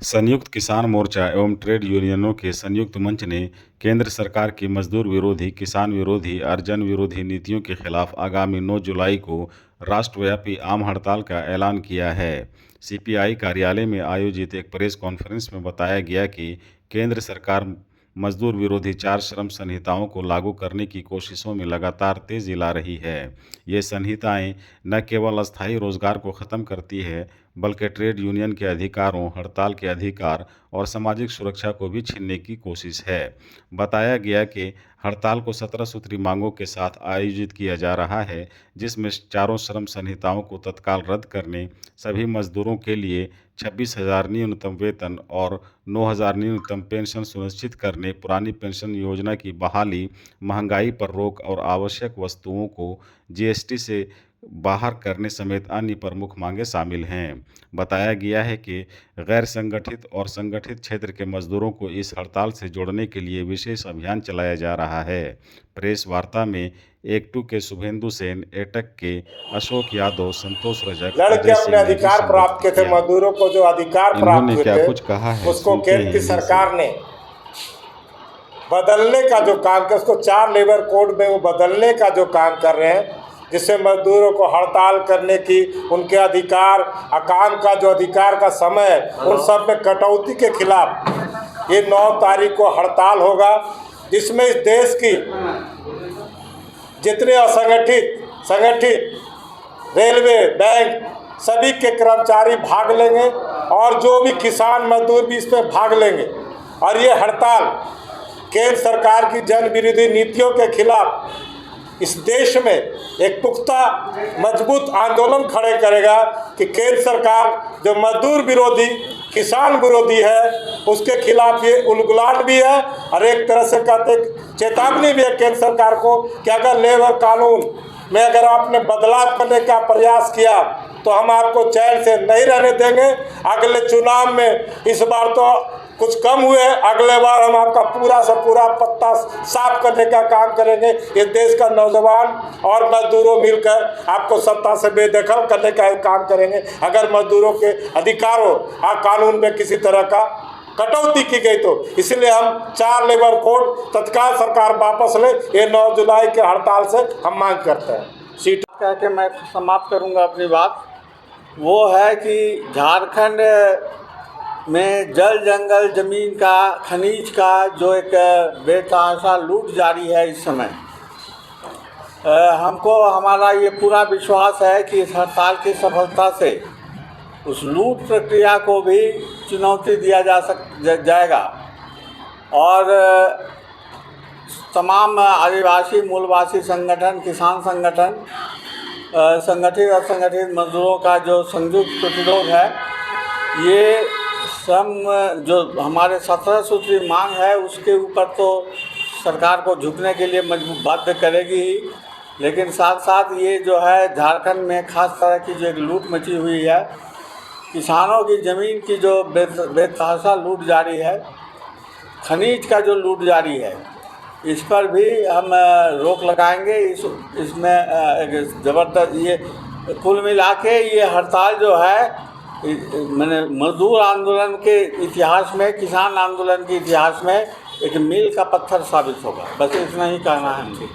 संयुक्त किसान मोर्चा एवं ट्रेड यूनियनों के संयुक्त मंच ने केंद्र सरकार की मजदूर विरोधी, किसान विरोधी और जन विरोधी नीतियों के खिलाफ आगामी 9 जुलाई को राष्ट्रव्यापी आम हड़ताल का ऐलान किया है। सीपीआई कार्यालय में आयोजित एक प्रेस कॉन्फ्रेंस में बताया गया कि केंद्र सरकार मजदूर विरोधी 4 श्रम संहिताओं को लागू करने की कोशिशों में लगातार तेजी ला रही है। ये संहिताएं न केवल अस्थायी रोजगार को ख़त्म करती है, बल्कि ट्रेड यूनियन के अधिकारों, हड़ताल के अधिकार और सामाजिक सुरक्षा को भी छीनने की कोशिश है। बताया गया कि हड़ताल को 17 सूत्री मांगों के साथ आयोजित किया जा रहा है, जिसमें चारों श्रम संहिताओं को तत्काल रद्द करने, सभी मजदूरों के लिए 26,000 न्यूनतम वेतन और 9,000 न्यूनतम पेंशन सुनिश्चित करने, पुरानी पेंशन योजना की बहाली, महंगाई पर रोक और आवश्यक वस्तुओं को जीएसटी से बाहर करने समेत अन्य प्रमुख मांगें शामिल हैं। बताया गया है कि गैर संगठित और संगठित क्षेत्र के मजदूरों को इस हड़ताल से जोड़ने के लिए विशेष अभियान चलाया जा रहा है। प्रेस वार्ता में एकटू के शुभेंदु सेन, एटक के अशोक यादव, संतोष रजक, लड़के अपने अधिकार प्राप्त किए थे। मजदूरों को जो अधिकार प्राप्त हुए थे कुछ कहा है उसको केंद्र की सरकार ने बदलने का जो काम किया, उसको 4 लेबर कोड में वो बदलने का जो काम कर रहे हैं, जिससे मजदूरों को हड़ताल करने की, उनके अधिकार, काम का जो अधिकार का समय, उन सब में कटौती के खिलाफ ये 9 तारीख को हड़ताल होगा, जिसमें इस देश की जितने असंगठित, संगठित, रेलवे, बैंक, सभी के कर्मचारी भाग लेंगे और जो भी किसान मजदूर भी इसमें भाग लेंगे। और ये हड़ताल केंद्र सरकार की जन विरोधी नीतियों के खिलाफ इस देश में एक पुख्ता मजबूत आंदोलन खड़े करेगा कि केंद्र सरकार जो मजदूर विरोधी, किसान विरोधी है, उसके खिलाफ ये उलगुलान भी है और एक तरह से कहते चेतावनी भी है केंद्र सरकार को कि अगर लेबर कानून में अगर आपने बदलाव करने का प्रयास किया तो हम आपको चैन से नहीं रहने देंगे। अगले चुनाव में इस बार तो कुछ कम हुए, अगले बार हम आपका पूरा से पूरा पत्ता साफ करने का काम करेंगे। इस देश का नौजवान और मजदूरों मिलकर आपको सत्ता से बेदखल करने का काम करेंगे अगर मजदूरों के अधिकारों और कानून में किसी तरह का कटौती की गई तो। इसलिए हम 4 लेबर कोड तत्काल सरकार वापस ले, ये 9 जुलाई के हड़ताल से हम मांग करते हैं। सीट कह के मैं समाप्त करूंगा अपनी बात। वो है कि झारखंड में जल जंगल ज़मीन का, खनिज का जो एक बेतहाशा लूट जारी है इस समय, हमको हमारा ये पूरा विश्वास है कि इस हड़ताल की सफलता से उस लूट प्रक्रिया को भी चुनौती दिया जाएगा और तमाम आदिवासी मूलवासी संगठन, किसान संगठन, संगठित असंगठित मजदूरों का जो संयुक्त प्रतिरोध है, ये जो हमारे 17 सूत्री मांग है उसके ऊपर तो सरकार को झुकने के लिए बाध्य करेगी ही, लेकिन साथ साथ ये जो है झारखंड में खास तरह की जो एक लूट मची हुई है, किसानों की ज़मीन की जो बेतहाशा लूट जारी है, खनिज का जो लूट जारी है, इस पर भी हम रोक लगाएंगे। इसमें एक ज़बरदस्त ये कुल मिला के ये हड़ताल जो है मैंने मजदूर आंदोलन के इतिहास में, किसान आंदोलन के इतिहास में एक मील का पत्थर साबित होगा। बस इतना ही कहना है मुझे।